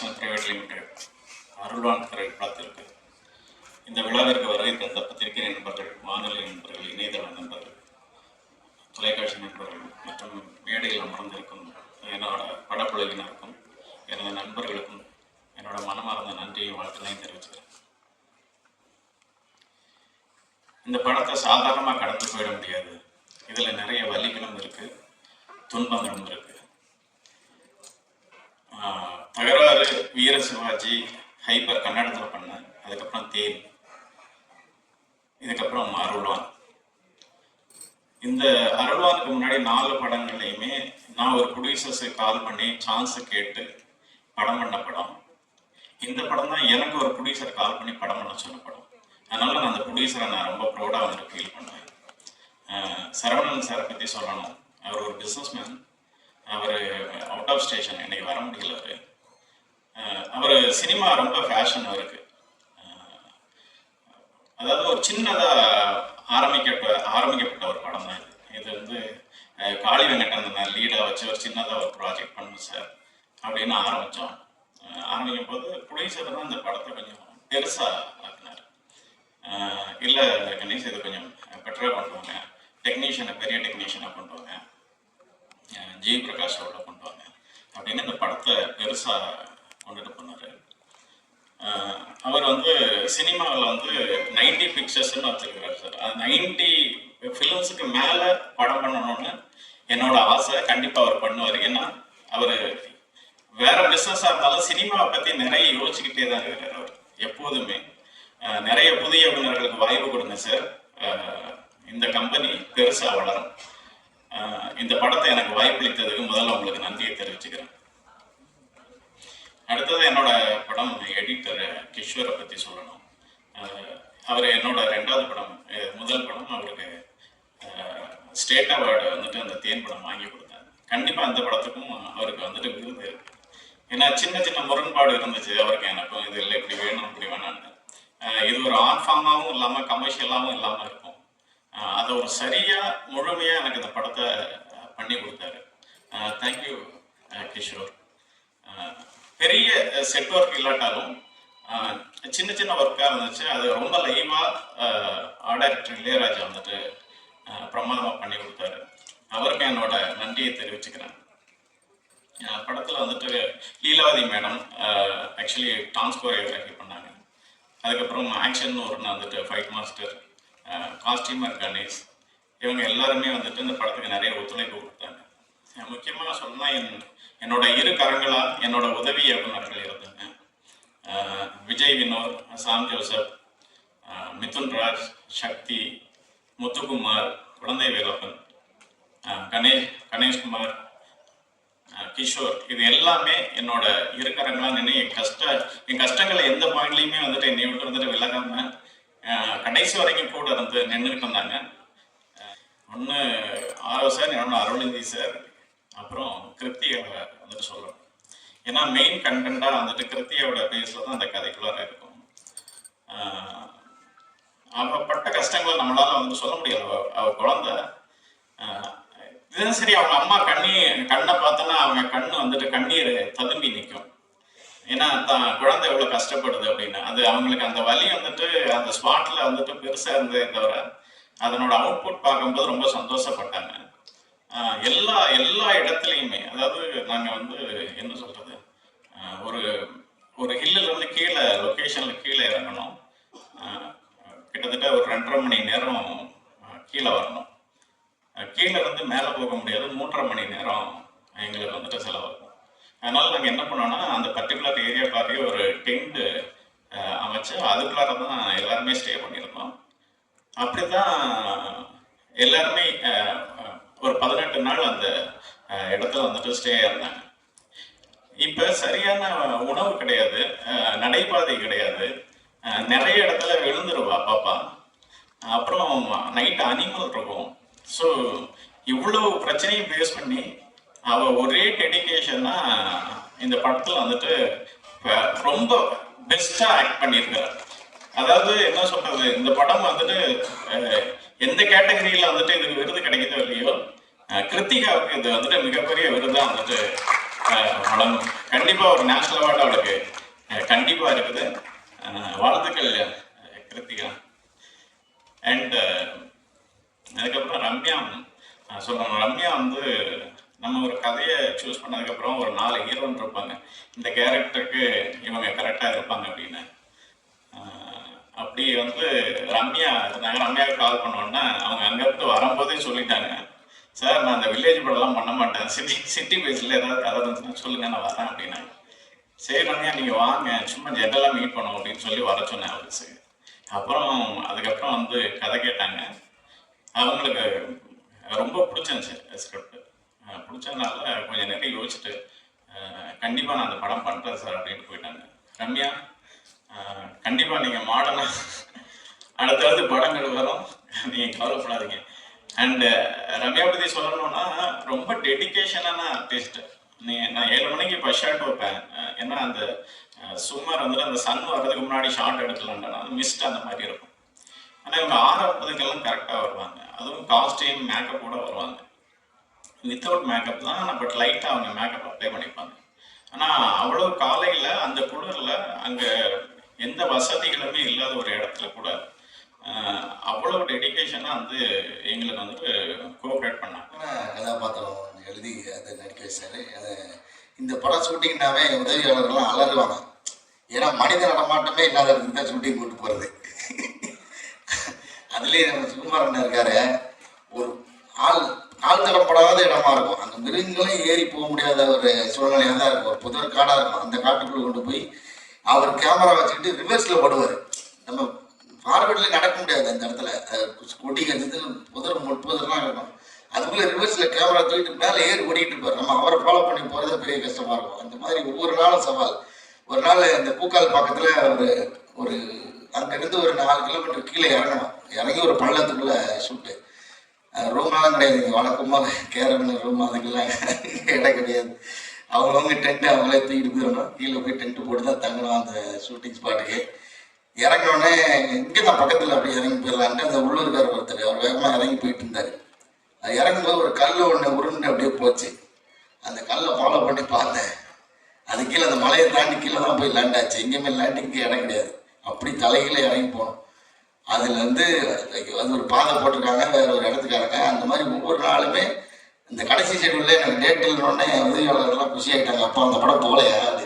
Production private limited அருள்வான் திரைப்படத்திற்கு இந்த விழாவிற்கு வருகை தந்த பத்திரிகை நண்பர்கள், வானொலி நண்பர்கள், இணையதள நண்பர்கள், தொலைக்காட்சி நண்பர்கள் மற்றும் மேடையில் அமர்ந்திருக்கும் என்னோட படக்குழுவினருக்கும் எனது நண்பர்களுக்கும் என்னோட மனமார்ந்த நன்றியை வாழ்த்துக்களையும் தெரிவிச்சுக்கிறேன். இந்த படத்தை சாதாரணமாக கடந்து போயிட முடியாது. இதில் நிறைய வலிகளும் இருக்கு, துன்பங்களும் இருக்கு. தகராறு வீர சிவாஜி ஹைப்பர் கன்னடத்தில் பண்ணேன். அதுக்கப்புறம் தேன், இதுக்கப்புறம் அருள்வான். இந்த அருள்வானுக்கு முன்னாடி 4 படங்கள்லையுமே நான் ஒரு ப்ரொடியூசர்ஸை கால் பண்ணி சான்ஸை கேட்டு படம் பண்ண படம். இந்த படம் தான் எனக்கு ஒரு ப்ரொடியூசர் கால் பண்ணி படம் பண்ண சொன்ன படம். அதனால நான் அந்த ப்ரொடியூசரை நான் ரொம்ப ப்ரௌடாக வந்து ஃபீல் பண்ணுவேன். சரவணன் சாரை பற்றி சொல்லணும். அவர் ஒரு பிஸ்னஸ்மேன். அவர் அவுட் ஆஃப் ஸ்டேஷன், இன்னைக்கு வர முடியல. அவர் சினிமா ரொம்ப ஃபேஷன் அவருக்கு. அதாவது ஒரு சின்னதாக ஆரம்பிக்கப்பட்ட ஒரு படம் தான் இது. வந்து காளி வெங்கடன் லீடாக வச்சு ஒரு சின்னதாக ஒரு ப்ராஜெக்ட் பண்ணணும் சார் அப்படின்னு ஆரம்பித்தோம். ஆரம்பிக்கும் போது ப்ரொடியூசர் தான் இந்த படத்தை கொஞ்சம் பெருசாக ஆக்கினார். இல்லை கணேஷ், இது கொஞ்சம் பெட்டராக கொண்டு வாங்க, டெக்னீஷியனை பெரிய டெக்னீஷியனாக கொண்டு வாங்க, ஜி பிரகாஷோட கொண்டு வாங்க அப்படின்னு இந்த படத்தை பெருசாக கொண்டுட்டு போனார். அவர் வந்து சினிமாவில் வந்து 90 பிக்சர்ஸ்ன்னு வச்சுருக்கிறார் சார். அது 90 ஃபிலிம்ஸுக்கு மேலே படம் பண்ணணும்னு என்னோட ஆசை. கண்டிப்பாக அவர் பண்ணுவார். ஏன்னா அவர் வேற பிஸ்னஸாக இருந்தாலும் சினிமாவை பற்றி நிறைய யோசிச்சுக்கிட்டே தான் இருக்கிறார். அவர் எப்போதுமே நிறைய புதிய இயக்குநர்களுக்கு வாய்ப்பு கொடுங்க சார், இந்த கம்பெனி பெருசாக வளரும். இந்த படத்தை எனக்கு வாய்ப்பளித்ததுக்கு முதல்ல உங்களுக்கு நன்றியை தெரிவிச்சுக்கிறேன். அடுத்தது என்னோட படம் எடிட்டர் கிஷோரை பற்றி சொல்லணும். அவர் என்னோட 2வது படம், முதல் படம் அவருக்கு ஸ்டேட் அவார்டு வந்துட்டு அந்த தேன் படம் வாங்கி கொடுத்தாரு. கண்டிப்பாக அந்த படத்துக்கும் அவருக்கு வந்துட்டு விருது இருக்கு. ஏன்னா சின்ன சின்ன முரண்பாடு இருந்துச்சு அவருக்கு எனக்கும். இது இல்லை, இப்படி வேணும், இப்படி வேணான்னு. இது ஒரு ஆர்ட் ஃபார்மாகவும் இல்லாமல் கமர்ஷியலாகவும் இல்லாமல் இருக்கும். அதை ஒரு சரியாக முழுமையாக எனக்கு இந்த படத்தை பண்ணி கொடுத்தாரு. தேங்க்யூ கிஷோர். பெரிய செட் ஒர்க் இல்லாட்டாலும் சின்ன சின்ன ஒர்க்காக இருந்துச்சு. அது ரொம்ப லைவாக டைரக்டர் இளையராஜா வந்துட்டு பிரமாதமாக பண்ணி கொடுத்தாரு. அவருக்கு என்னோட நன்றியை தெரிவிச்சுக்கிறேன். படத்தில் வந்துட்டு Leelavathi madam actually dance choreography பண்ணாங்க. அதுக்கப்புறம் ஆக்ஷன் ஒரு வந்துட்டு ஃபைட் மாஸ்டர், காஸ்டியூமர் கணேஷ், இவங்க எல்லாருமே வந்துட்டு இந்த படத்துக்கு நிறைய ஒத்துழைப்பு கொடுத்தாங்க. முக்கியமாக சொன்னால் என்னோட 2 கரங்களாக என்னோட உதவி இயக்குநர்கள் இருந்தாங்க. விஜய் வினோத், சாம் ஜோசப், மிதுன் ராஜ், சக்தி, முத்துக்குமார், குழந்தை வேலப்பன், கணேஷ்குமார், கிஷோர், இது எல்லாமே என்னோட 2 கரங்களாக நின்று என் கஷ்டங்களை எந்த பாயிண்ட்லையுமே வந்துட்டு என்னை விட்டு வந்துட்டு விலகாம கடைசி வரைக்கும் கூட இருந்து நின்றுட்டு இருந்தாங்க. ஒன்று ஆரவ் சார், இன்னொன்று அருள்நிதி சார், அப்புறம் கிருத்தியோட வந்துட்டு சொல்லணும். ஏன்னா மெயின் கண்டென்ட்டாக வந்துட்டு கிருத்தியோட பேஸில் தான் அந்த கதைக்குள்ளார இருக்கும். அவள் பட்ட கஷ்டங்களை நம்மளால வந்து சொல்ல முடியாது. அவள் குழந்தை இதுதான் சரி. அவங்க அம்மா கண்ணை பார்த்தோன்னா அவங்க கண்ணு வந்துட்டு கண்ணீர் ததும்பி நிற்கும். ஏன்னா குழந்தை எவ்வளோ கஷ்டப்படுது அப்படின்னு. அது அவங்களுக்கு அந்த வலி வந்துட்டு அந்த ஸ்பாட்டில் வந்துட்டு பெருசாக இருந்ததே தவிர அதனோட அவுட்புட் பார்க்கும்போது ரொம்ப சந்தோஷப்பட்டாங்க. எல்லா இடத்துலையுமே, அதாவது நாங்கள் வந்து என்ன சொல்கிறது, ஒரு ஹில்லிருந்து கீழே லொக்கேஷனில் கீழே இறங்கணும். கிட்டத்தட்ட ஒரு 2.5 மணி நேரம் கீழே வரணும். கீழே இருந்து மேலே போக முடியாது. 3.5 மணி நேரம் எங்களுக்கு வந்துட்டு செலவாகும். அதனால் நாங்கள் என்ன பண்ணோன்னா அந்த பர்டிகுலர் ஏரியாக்குள்ளாரையே ஒரு டென்ட்டு அமைச்சு அதுக்குள்ளார தான் எல்லாருமே ஸ்டே பண்ணியிருந்தோம். அப்படி தான் எல்லாருமே ஒரு 18 நாள் அந்த இடத்துல வந்துட்டு ஸ்டே இருந்தாங்க. இப்போ சரியான உணவு கிடையாது, நடைபாதை கிடையாது, நிறைய இடத்துல விழுந்துருவா பாப்பா. அப்புறம் நைட்டு அனிமல் இருக்கும். ஸோ இவ்வளோ பிரச்சனையும் ஃபேஸ் பண்ணி அவள் ஒரே டெடிகேஷனாக இந்த படத்தில் வந்துட்டு ரொம்ப பெஸ்ட்டாக ஆக்ட் பண்ணியிருக்கார். அதாவது என்ன சொல்கிறது, இந்த படம் வந்துட்டு எந்த கேட்டகரியில் வந்துட்டு இதுக்கு விருது கிடைக்குதோ இல்லையோ, கிருத்திகாவுக்கு இது வந்துட்டு மிகப்பெரிய விருதாக வந்துட்டு வழங்கும். கண்டிப்பா ஒரு நேஷனல் அவார்டு அவளுக்கு கண்டிப்பா இருக்குது. வாழ்த்துக்கள் கிருத்திகா. அண்ட் அதுக்கப்புறம் ரம்யா சொல்லணும். ரம்யா வந்து நம்ம ஒரு கதையை சூஸ் பண்ணதுக்கப்புறம் ஒரு 4 ஹீரோன் இருப்பாங்க, இந்த கேரக்டருக்கு இவங்க கரெக்டாக இருப்பாங்க அப்படின்னு. அப்படி வந்து நாங்கள் ரம்யாவுக்கு கால் பண்ணோன்னா அவங்க அங்கேருந்து வரும்போதே சொல்லிட்டாங்க, சார் நான் அந்த வில்லேஜ் படம்லாம் பண்ண மாட்டேன், சிட்டி பேஸில் ஏதாவது கதை இருந்துச்சுன்னா சொல்லுங்கள் நான் வரேன் அப்படின்னாங்க. சரி ரம்யா நீங்கள் வாங்க சும்மா ஜென்ரலாக மீட் பண்ணோம் அப்படின்னு சொல்லி வர சொன்னேன் அவருக்கு. அப்புறம் அதுக்கப்புறம் வந்து கதை கேட்டாங்க. அவங்களுக்கு ரொம்ப பிடிச்சிருந்துச்சு ஸ்கிரிப்ட். பிடிச்சதுனால கொஞ்சம் நிறைய யோசிச்சுட்டு கண்டிப்பாக நான் அந்த படம் பண்ணுறேன் சார் அப்படின்ட்டு போயிட்டாங்க. ரம்யா கண்டிப்பாக நீங்கள் மாடலாக அடுத்தடுத்து படங்கள் வரும், நீங்கள் கவலைப்படாதீங்க. அண்டு ரம்யா பற்றி சொல்லணும்னா ரொம்ப டெடிக்கேஷனான ஆர்டிஸ்ட். நான் 7 மணிக்கு இப்போ ஷார்ட் வைப்பேன், ஏன்னா அந்த சுமார் வந்துட்டு அந்த சன் வர்றதுக்கு முன்னாடி ஷார்ட் எடுக்கலான்டா மிஸ்ட் அந்த மாதிரி இருக்கும். ஆனால் இவங்க 6:50க்கெல்லாம் கரெக்டாக வருவாங்க. அதுவும் காஸ்டியூம் மேக்கப்போட வருவாங்க, வித்தவுட் மேக்கப் தான், ஆனால் பட் லைட்டாக அவங்க மேக்கப் அப்ளை பண்ணிப்பாங்க. ஆனால் அவ்வளோ காலையில் அந்த குளிரில் அங்கே எந்த வசதிகளுமே இல்லாத ஒரு இடத்துல கூட அவ்வளோ டெடிக்கேஷனாக வந்து எங்களுக்கு வந்துட்டு கோஆப்ரேட் பண்ணாங்க. கதாபாத்திரம் எழுதி அதை நடிக்க வச்சாரு. இந்த படம் ஷூட்டிங்னாவே உதவியாளர்கள்லாம் அலறுவாங்க, ஏன்னா மனித நடமாட்டமே இல்லாத இடத்துக்கு தான் ஷூட்டிங் கூட்டு போகிறது. அதுலேயே நம்ம சுகுமாரன் இருக்காரு, ஒரு ஆள் தடப்படாத இடமா இருக்கும், அந்த மிருகங்களும் ஏறி போக முடியாத ஒரு சூழ்நிலையாக தான் இருக்கும், ஒரு புதர் காடாக இருக்கும். அந்த காட்டுக்குள்ளே கொண்டு போய் அவர் கேமரா வச்சுக்கிட்டு ரிவர்ஸில் போடுவார். நம்ம ஃபார்வர்டில் நடக்க முடியாது அந்த இடத்துல, கொட்டி கழிச்சு புதர்லாம் இருக்கும். அதுக்குள்ளே ரிவர்ஸில் கேமரா தூக்கிட்டு மேலே ஏறி ஓடிக்கிட்டு இருப்பார். நம்ம அவரை ஃபாலோ பண்ணி போகிறது பெரிய கஷ்டமாக இருக்கும். அந்த மாதிரி ஒவ்வொரு நாளும் சவால். ஒரு நாள் இந்த பூக்கால் பக்கத்தில் ஒரு அங்கேருந்து ஒரு 4 கிலோமீட்டர் கீழே இறங்கணும். இறங்கி ஒரு பள்ளத்துக்குள்ளே ஷூட்டு. ரூம்லாம் கிடையாது, இங்கே வழக்கமாக கேரள ரூம் அதுக்கெல்லாம் இடம் கிடையாது. அவங்கவுங்க டென்ட்டு அவங்களே தூக்கிட்டு போயிடணும். கீழே போய் டென்ட்டு போட்டு தான் தங்கணும் அந்த ஷூட்டிங் ஸ்பாட்டுக்கு. இறங்கினோடனே இங்கே தான் பக்கத்தில் அப்படி இறங்கி போயிடலான்ட்டு அந்த உள்ளூர்கார் ஒருத்தர் அவர் வேகமாக இறங்கி போயிட்டு இருந்தார். அது இறங்கும்போது ஒரு கல் ஒன்று உருண்டு அப்படியே போச்சு. அந்த கல்லை ஃபாலோ பண்ணி பார்த்தேன், அது கீழே அந்த மலையை தாண்டி கீழே தான் போய் லேண்ட் ஆச்சு. எங்கேயுமே லேண்டிங்க்கு இடம் கிடையாது, அப்படி தலைகீழே இறங்கி போகணும். அதில் வந்து அது ஒரு பாதை போட்டிருக்காங்க, வேறு ஒரு இடத்துக்காரங்க. அந்த மாதிரி ஒவ்வொரு நாளுமே இந்த கடைசி ஷெட்யூலில் எனக்கு டேட் இல்லைன்னொடனே உதவியாளர்கள்லாம் குஷி ஆகிட்டாங்க, அப்போ அந்த படம் போகலையா அது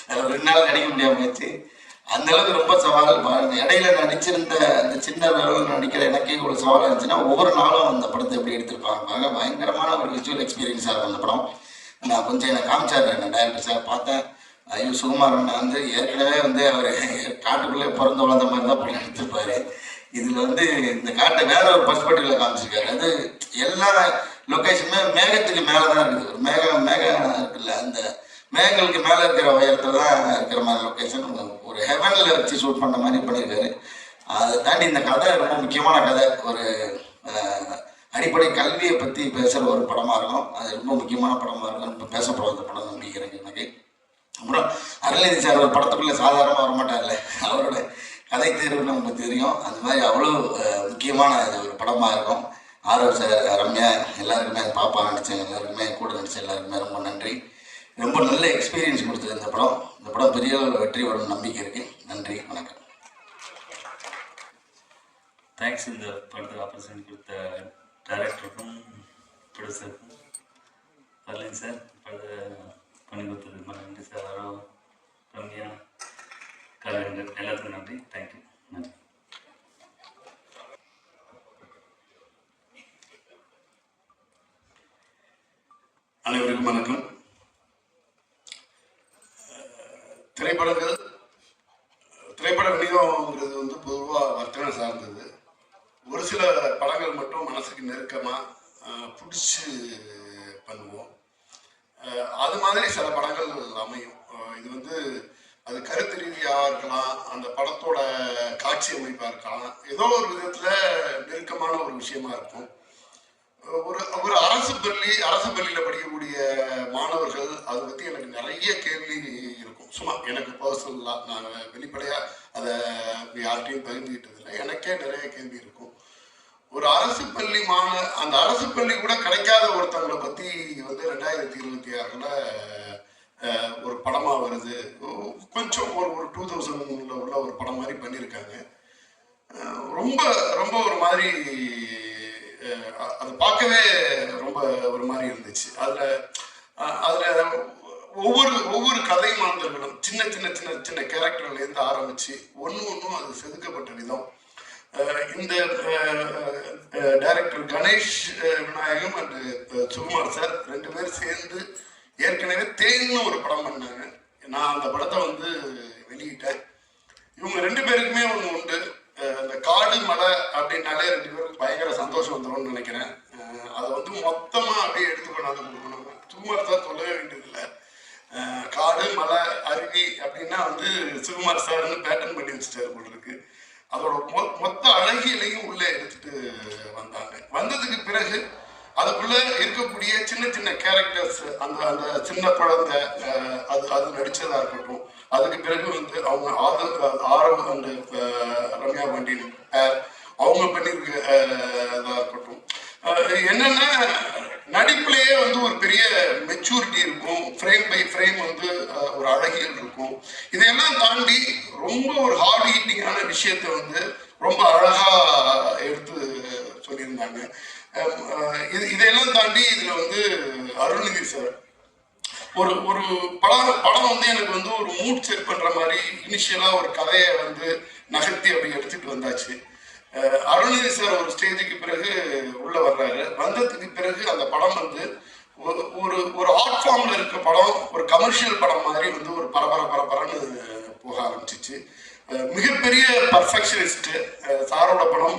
அதில் 2 நாள் நடிக்க முடியாமல் போச்சு. அந்தளவுக்கு ரொம்ப சவால். இடையில நடிச்சிருந்த அந்த சின்ன லெவலில் நடிக்கிற எனக்கே இவ்வளோ சவாலாக இருந்துச்சுன்னா ஒவ்வொரு நாளும் அந்த படத்தை எப்படி எடுத்திருப்பாங்க. பயங்கரமான ஒரு விஜுவல் எக்ஸ்பீரியன்ஸாக இருக்கும் அந்த படம். நான் கொஞ்சம் எனக்கு காமிச்சார் என்ன டைரக்டர் சார், பார்த்தேன். ஐயோ சுகுமாரன் வந்து ஏற்கனவே வந்து அவர் காட்டுக்குள்ளே பிறந்து வளர்ந்த மாதிரி தான் அப்படி நடிச்சிருப்பாரு. இதில் வந்து இந்த காட்டை வேற ஒரு பர்ஸ்பெக்டிவ்ல காமிச்சிருக்காரு. அது எல்லா லொக்கேஷனுமே மேகத்துக்கு மேலே தான் இருக்குது. ஒரு மேகம் இருக்குல்ல, அந்த மேகங்களுக்கு மேலே இருக்கிற உயரத்தில் தான் இருக்கிற மாதிரி லொக்கேஷன். ஒரு ஹெவனில் வச்சு ஷூட் பண்ண மாதிரி பண்ணியிருக்காரு. அதை தாண்டி இந்த கதை ரொம்ப முக்கியமான கதை. ஒரு அடிப்படை கல்வியை பற்றி பேசுகிற ஒரு படமாக இருக்கும். அது ரொம்ப முக்கியமான படமாக இருக்கும். இப்போ பேசப்படும் அந்த படம் நம்பிக்கிறேன் எனக்கு. அப்புறம் அருள்நிதி சார் ஒரு படத்துக்குள்ளே சாதாரணமாக வரமாட்டார்ல, அவரோட கதை தேர்வு நமக்கு தெரியும். அந்த மாதிரி அவ்வளோ முக்கியமான ஒரு படமாக இருக்கும். ஆர்வம் சார், ரம்யா, எல்லாருக்குமே பாப்பா நடித்தேன், எல்லாருக்குமே கூட நடித்த எல்லாருக்குமே ரொம்ப நன்றி. ரொம்ப நல்ல எக்ஸ்பீரியன்ஸ் கொடுத்தது இந்த படம். இந்த படம் பெரிய அளவில் வெற்றி வரும் நம்பிக்கை இருக்குது. நன்றி, வணக்கம். தேங்க்ஸ் இந்த படத்துக்கு ஆப்பர்ச்சுனிட்டி கொடுத்த டைரக்டருக்கும் ப்ரொடியூசருக்கும் வரலைங்க சார். படத்தை பண்ணி கொடுத்தது ரொம்ப நன்றி சார். ஆர்வம், ரம்யா, கலைஞர் எல்லாத்துக்கும் நன்றி. தேங்க்யூ, நன்றி. அனைவருக்கும் வணக்கம். திரைப்பட விநியோகங்கிறது வந்து பொதுவாக வர்த்தகம் சார்ந்தது. ஒரு சில படங்கள் மட்டும் மனசுக்கு நெருக்கமாக பிடிச்சி பண்ணுவோம். அது மாதிரி சில படங்கள் அமையும். இது வந்து அது கருத்து ரீதியாக இருக்கலாம், அந்த படத்தோட காட்சி அமைப்பாக இருக்கலாம், ஏதோ ஒரு விதத்தில் நெருக்கமான ஒரு விஷயமா இருக்கும். ஒரு அரசு பள்ளியில் படிக்கக்கூடிய மாணவர்கள் அதை பற்றி எனக்கு நிறைய கேள்வி இருக்கும். சும்மா எனக்கு பர்சனலாக நான் வெளிப்படையாக அதை யார்கிட்டையும் பகிர்ந்துக்கிட்டதில்லை, எனக்கே நிறைய கேள்வி இருக்கும். ஒரு அரசு பள்ளி அந்த அரசு பள்ளி கூட கிடைக்காத ஒருத்தவங்களை பத்தி வந்து 2026ல ஒரு படமா வருது. கொஞ்சம் ஒரு 2000 உள்ள ஒரு படம் மாதிரி பண்ணியிருக்காங்க. ரொம்ப ரொம்ப ஒரு மாதிரி அதை பார்க்கவே ரொம்ப ஒரு மாதிரி இருந்துச்சு. அதுல ஒவ்வொரு கதை மாந்தர்களும் சின்ன சின்ன சின்ன சின்ன கேரக்டர்ல இருந்து ஆரம்பிச்சு ஒன்னும் அது செதுக்கப்பட்ட விதம். இந்த director Ganesh Vinayagam and Sukumar sir 2 பேரும் சேர்ந்து ஏற்கனவே தேன்னு ஒரு படம் பண்ணாங்க. நான் அந்த படத்தை வந்து வெளியிட்டேன். இவங்க 2 பேருக்குமே ஒன்று உண்டு. இந்த காடு மலை அப்படின்னாலே 2 பேருக்கு பயங்கர சந்தோஷம் வந்துடும்னு நினைக்கிறேன். அதை வந்து மொத்தமா அப்படியே எடுத்து கொண்டாந்து கொடுக்கணும். சுகுமார் சார் சொல்லவே வேண்டியதில்லை. காடு மலை அருவி அப்படின்னா வந்து சுகுமார் சார்னு பேட்டர்ன் பண்ணி வச்சுட்டாரு போல இருக்கு. அதோட மொத்த அழகியலையும் உள்ள எடுத்துட்டு வந்தாங்க. வந்ததுக்கு பிறகு அதுக்குள்ள இருக்கக்கூடிய சின்ன சின்ன கேரக்டர்ஸ், அந்த சின்ன குழந்தை அது நடிச்சதா இருக்கட்டும், அதுக்கு பிறகு வந்து அவங்க ஆரவ் அண்ட் ரம்யா பாண்டியன் அவங்க பண்ணியிருக்கதா இருக்கட்டும், என்னன்னா நடிப்புலேயே வந்து ஒரு பெரிய மெச்சூரிட்டி இருக்கும். ஃப்ரேம் பை ஃப்ரேம் வந்து ஒரு அழகியல் இருக்கும். இதையெல்லாம் தாண்டி ரொம்ப ஒரு ஹார்ட் ஹீட்டிங்கான விஷயத்த வந்து ரொம்ப அழகா எடுத்து சொல்லியிருந்தாங்க. இதையெல்லாம் தாண்டி இதுல வந்து அருள்நிதி சார் ஒரு படம் வந்து எனக்கு வந்து ஒரு மூட் செட் பண்ற மாதிரி இனிஷியலா ஒரு கதையை வந்து நகர்த்தி அப்படி எடுத்துட்டு வந்தாச்சு. அருள்நிதி சார் ஒரு ஸ்டேஜுக்கு பிறகு உள்ள வர்றாரு. வந்ததுக்கு பிறகு அந்த படம் வந்து ஒரு ஆர்ட் ஃபார்ம்ல இருக்க படம் ஒரு கமர்ஷியல் படம் மாதிரி வந்து ஒரு பரபரன்னு போக ஆரம்பிச்சிச்சு. மிகப்பெரிய பர்ஃபெக்ஷனிஸ்ட் சாரோட படம்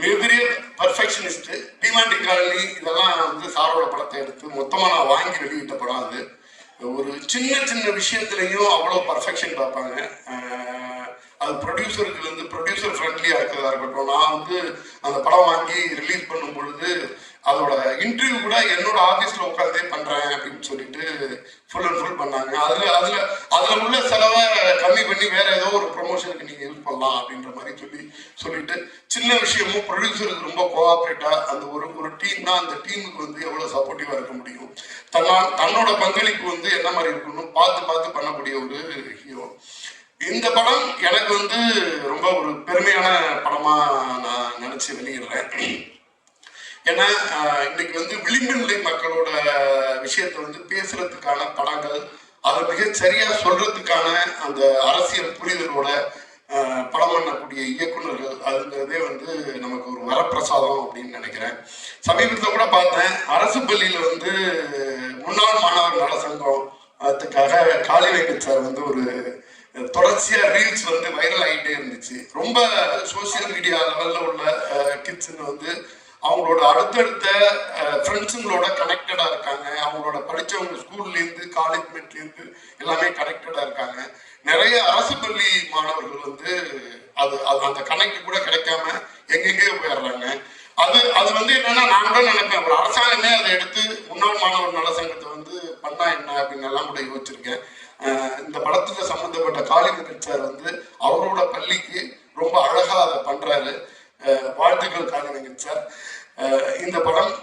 மிகப்பெரிய பர்ஃபெக்ஷனிஸ்ட் டிமாண்டிக் காலனி இதெல்லாம் வந்து சாரோட படத்தை எடுத்து மொத்தமா நான் வாங்கி வெளியிட்ட படம். அது ஒரு சின்ன சின்ன விஷயத்துலையும் அவ்வளோ பர்ஃபெக்ஷன் பார்ப்பாங்க. அது ப்ரொடியூசருக்கு வந்து ப்ரொடியூசர் ஃப்ரெண்ட்லியா இருக்கிறதா இருக்கட்டும். நான் வந்து அந்த படம் வாங்கி ரிலீஸ் பண்ணும் பொழுது அதோட இன்டர்வியூ கூட என்னோட ஆஃபீஸ்ல உட்காந்தே பண்றேன் அப்படின்னு சொல்லிட்டு ஃபுல் அண்ட் ஃபுல் பண்ணாங்க. அதுல உள்ள செலவை கம்மி பண்ணி வேற ஏதோ ஒரு ப்ரொமோஷனுக்கு நீங்க யூஸ் பண்ணலாம் அப்படின்ற மாதிரி சொல்லிட்டு சின்ன விஷயமும் ப்ரொடியூசருக்கு ரொம்ப கோஆப்ரேட்டா அந்த ஒரு டீம்னா அந்த டீமுக்கு வந்து எவ்வளவு சப்போர்ட்டிவா இருக்க முடியும், தன்னோட பங்களிப்பு வந்து என்ன மாதிரி இருக்கணும் பார்த்து பண்ணக்கூடிய ஒரு ஹீரோ. இந்த படம் எனக்கு வந்து ரொம்ப ஒரு பெருமையான படமா நான் நினைச்சு வெளியிடுறேன். ஏன்னா இன்னைக்கு வந்து விளிம்பு நிலை மக்களோட விஷயத்த வந்து பேசுறதுக்கான படங்கள், அதை மிக சரியா சொல்றதுக்கான அந்த அரசியல் புரிதலோட படம் பண்ணக்கூடிய இயக்குநர்கள், அதுங்கிறதே வந்து நமக்கு ஒரு வரப்பிரசாதம் அப்படின்னு நினைக்கிறேன். சமீபத்தில் கூட பார்த்தேன், அரசு பள்ளியில வந்து முன்னாள் மாணவர் நல சங்கம் அதுக்காக காளி வெங்கட் சார் வந்து ஒரு தொடர்ச்சியா ரீல்ஸ் வந்து வைரல் ஆகிட்டே இருந்துச்சு. ரொம்ப சோசியல் மீடியா லெவல்ல உள்ள கிட்ஸுங்க வந்து அவங்களோட அடுத்தடுத்த ஃப்ரெண்ட்ஸுங்களோட கனெக்டடா இருக்காங்க. அவங்களோட படிச்சவங்க ஸ்கூல்லேருந்து காலேஜ்மெண்ட்லேருந்து எல்லாமே கனெக்டடா இருக்காங்க. நிறைய அரசு பள்ளி மாணவர்கள் வந்து அந்த கனெக்ட் கூட கிடைக்காம எங்கெங்கேயோ போயிடுறாங்க. அது வந்து என்னன்னா, நான் கூட நினைப்பேன் ஒரு அரசாங்கமே அதை எடுத்து முன்னாள் மாணவர் நல சங்கத்தை வந்து பண்ணா என்ன அப்படின்னு எல்லாம் கூட யோசிச்சிருக்கேன். இந்த படத்துல சம்பந்தப்பட்ட காளி வெங்கட் சார் வந்து அவரோட பள்ளிக்கு ரொம்ப அழகா அதை பண்றாரு. வாழ்த்துக்கள் காளி வெங்கட் சார். இந்த படம்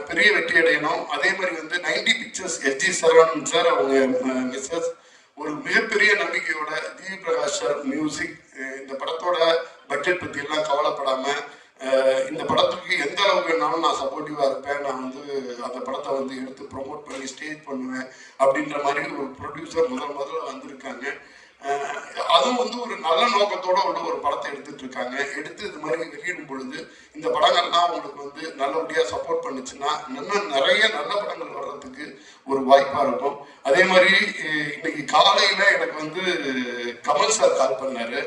பெரிய வெற்றி அடையணும். அதே மாதிரி வந்து 90 பிக்சர்ஸ் எஸ்ஜி சரவணன் சார் அவங்க மிஸ்ஸஸ் ஒரு மிகப்பெரிய நம்பிக்கையோட தி பிரகாஷ் சார் மியூசிக் இந்த படத்தோட பட்ஜெட் பத்தி எல்லாம் கவலைப்படாம இந்த படத்துக்கு எந்த அளவுக்கு வேணாலும் நான் சப்போர்ட்டிவா இருப்பேன், நான் வந்து அந்த படத்தை வந்து எடுத்து ப்ரொமோட் பண்ணி ஸ்டேஜ் பண்ணுவேன் அப்படின்ற மாதிரி ஒரு ப்ரொடியூசர் முதல்ல வந்திருக்காங்க. அதுவும் வந்து ஒரு நல்ல நோக்கத்தோட உள்ள ஒரு படத்தை எடுத்துட்டு இருக்காங்க. எடுத்து இது மாதிரி வெளியிடும் பொழுது இந்த படங்கள்லாம் அவங்களுக்கு வந்து நல்லபடியா சப்போர்ட் பண்ணுச்சுன்னா இன்னும் நிறைய நல்ல படங்கள் வர்றதுக்கு ஒரு வாய்ப்பா இருக்கும். அதே மாதிரி இன்னைக்கு காலையில எனக்கு வந்து கமல் சார் கால் பண்ணாரு.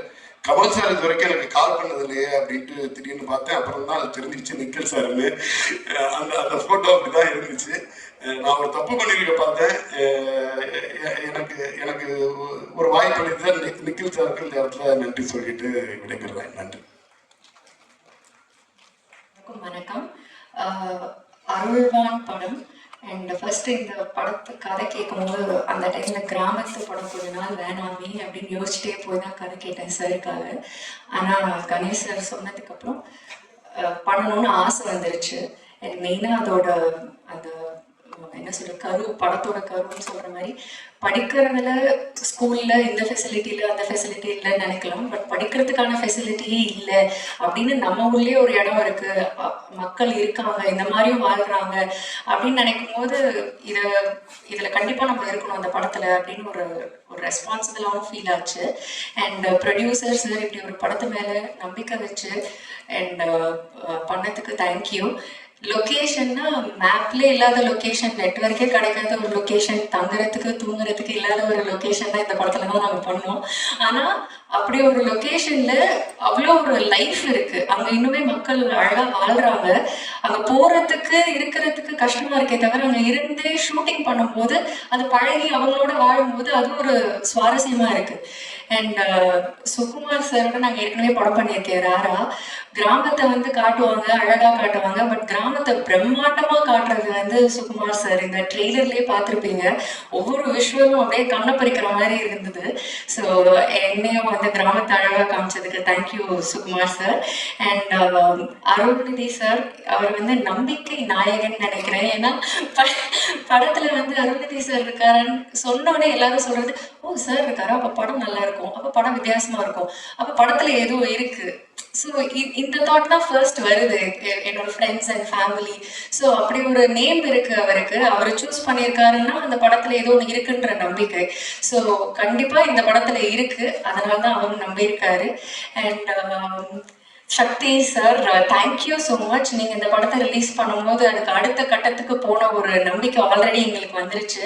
கமல் சார் இது வரைக்கும் எனக்கு கால் பண்ணது இல்லையே அப்படின்ட்டு திடீர்னு பார்த்தேன். அப்புறம் தான் அது தெரிஞ்சிச்சு நிக்கில் சார்னு. அந்த போட்டோ அப்படிதான் இருந்துச்சு. நான் ஒரு தப்பு பண்ணிருக்க பார்த்தேன். எனக்கு ஒரு வாய்ப்பு அளித்த நிக்கில் சாருக்கு இந்த இடத்துல நன்றி சொல்லிட்டு விடைபெறுறேன். நன்றி. வணக்கம். அருள்வான் படம் அண்ட் ஃபர்ஸ்ட் இந்த படத்து கதை கேட்கும்போது அந்த டைம்ல கிராமத்து படம் கொஞ்ச நாள் வேணாமே அப்படின்னு யோசிச்சுட்டே போய் தான் கதை கேட்டேன் சாருக்காக. ஆனால் கணேஷ் சார் சொன்னதுக்கப்புறம் பண்ணணும்னு ஆசை வந்துருச்சு. அண்ட் மெயினாக அதோட அந்த என்ன சொல்ற படத்தோட கருன்னு சொல்ற மாதிரி படிக்கிறதுல ஸ்கூல்ல இந்த ஃபெசிலிட்டியில அந்த ஃபெசிலிட்டி இல்லைன்னு நினைக்கலாம். பட் படிக்கிறதுக்கான ஃபெசிலிட்டியே இல்லை அப்படின்னு நம்ம ஊர்லயே ஒரு இடம் இருக்கு, மக்கள் இருக்காங்க, இந்த மாதிரியும் வாழ்றாங்க அப்படின்னு நினைக்கும் போது இதுல கண்டிப்பா நம்ம இருக்கணும் அந்த படத்துல அப்படின்னு ஒரு ரெஸ்பான்சிபிளாகவும் ஃபீல் ஆச்சு. அண்ட் ப்ரொடியூசர் சார் இப்படி ஒரு படத்து மேல நம்பிக்கை வச்சு அண்ட் பண்ணதுக்கு தேங்க்யூ. லொக்கேஷன்னா மேப்ல இல்லாத லொக்கேஷன், நெட்வொர்க்கே கிடைக்காத ஒரு லொக்கேஷன், தங்குறதுக்கு தூங்குறதுக்கு இல்லாத ஒரு லொக்கேஷன் தான் இந்த படத்துல தான் நாங்கள் பண்ணோம். ஆனா அப்படி ஒரு லொக்கேஷன்ல அவ்வளோ ஒரு லைஃப் இருக்கு, அங்க இன்னுமே மக்கள் அழகா வாழ்றாங்க. அங்க போறதுக்கு இருக்கிறதுக்கு கஷ்டமா இருக்கே தவிர அங்க இருந்தே ஷூட்டிங் பண்ணும்போது அது பழகி அவங்களோட வாழும்போது அது ஒரு சுவாரஸ்யமா இருக்கு. அண்ட் சுகுமார் சாரோட நாங்கள் ஏற்கனவே படம் பண்ணியிருக்கேன் ராரா. கிராமத்தை வந்து காட்டுவாங்க, அழகா காட்டுவாங்க, பட் கிராமத்தை பிரம்மாண்டமா காட்டுறது வந்து சுகுமார் சார். இந்த ட்ரெய்லர்லயே பார்த்துருப்பீங்க, ஒவ்வொரு விஷுவலும் அப்படியே கண்ணை பறிக்கிற மாதிரி இருந்தது. ஸோ என்னையும் வந்து கிராமத்தை அழகா காமிச்சதுக்கு thank you Sukumar sir. And Arulnithi sir, அவர் வந்து நம்பிக்கை நாயகன் நினைக்கிறேன். ஏன்னா படத்துல வந்து அருள்நிதி சார் இருக்காருன்னு சொன்னோடனே எல்லாரும் சொல்றது, ஓ சார் இருக்காரா, அப்ப படம் நல்லா இருக்கும், அப்ப படம் வித்தியாசமா இருக்கும், அப்ப படத்துல ஏதோ இருக்கு. ஸோ இந்த தாட் தான் ஃபர்ஸ்ட் வருது என்னோட ஃப்ரெண்ட்ஸ் அண்ட் ஃபேமிலி. ஸோ அப்படி ஒரு நேம் இருக்கு அவருக்கு, அவர் சூஸ் பண்ணியிருக்காருன்னா அந்த படத்துல ஏதோ ஒன்று இருக்குன்ற நம்பிக்கை. ஸோ கண்டிப்பா இந்த படத்துல இருக்கு, அதனால தான் அவரும் நம்பியிருக்காரு. And Sakthi sir, thank you so much. நீங்கள் இந்த படத்தை ரிலீஸ் பண்ணும்போது அதுக்கு அடுத்த கட்டத்துக்கு போன ஒரு நம்பிக்கை ஆல்ரெடி எங்களுக்கு வந்துருச்சு.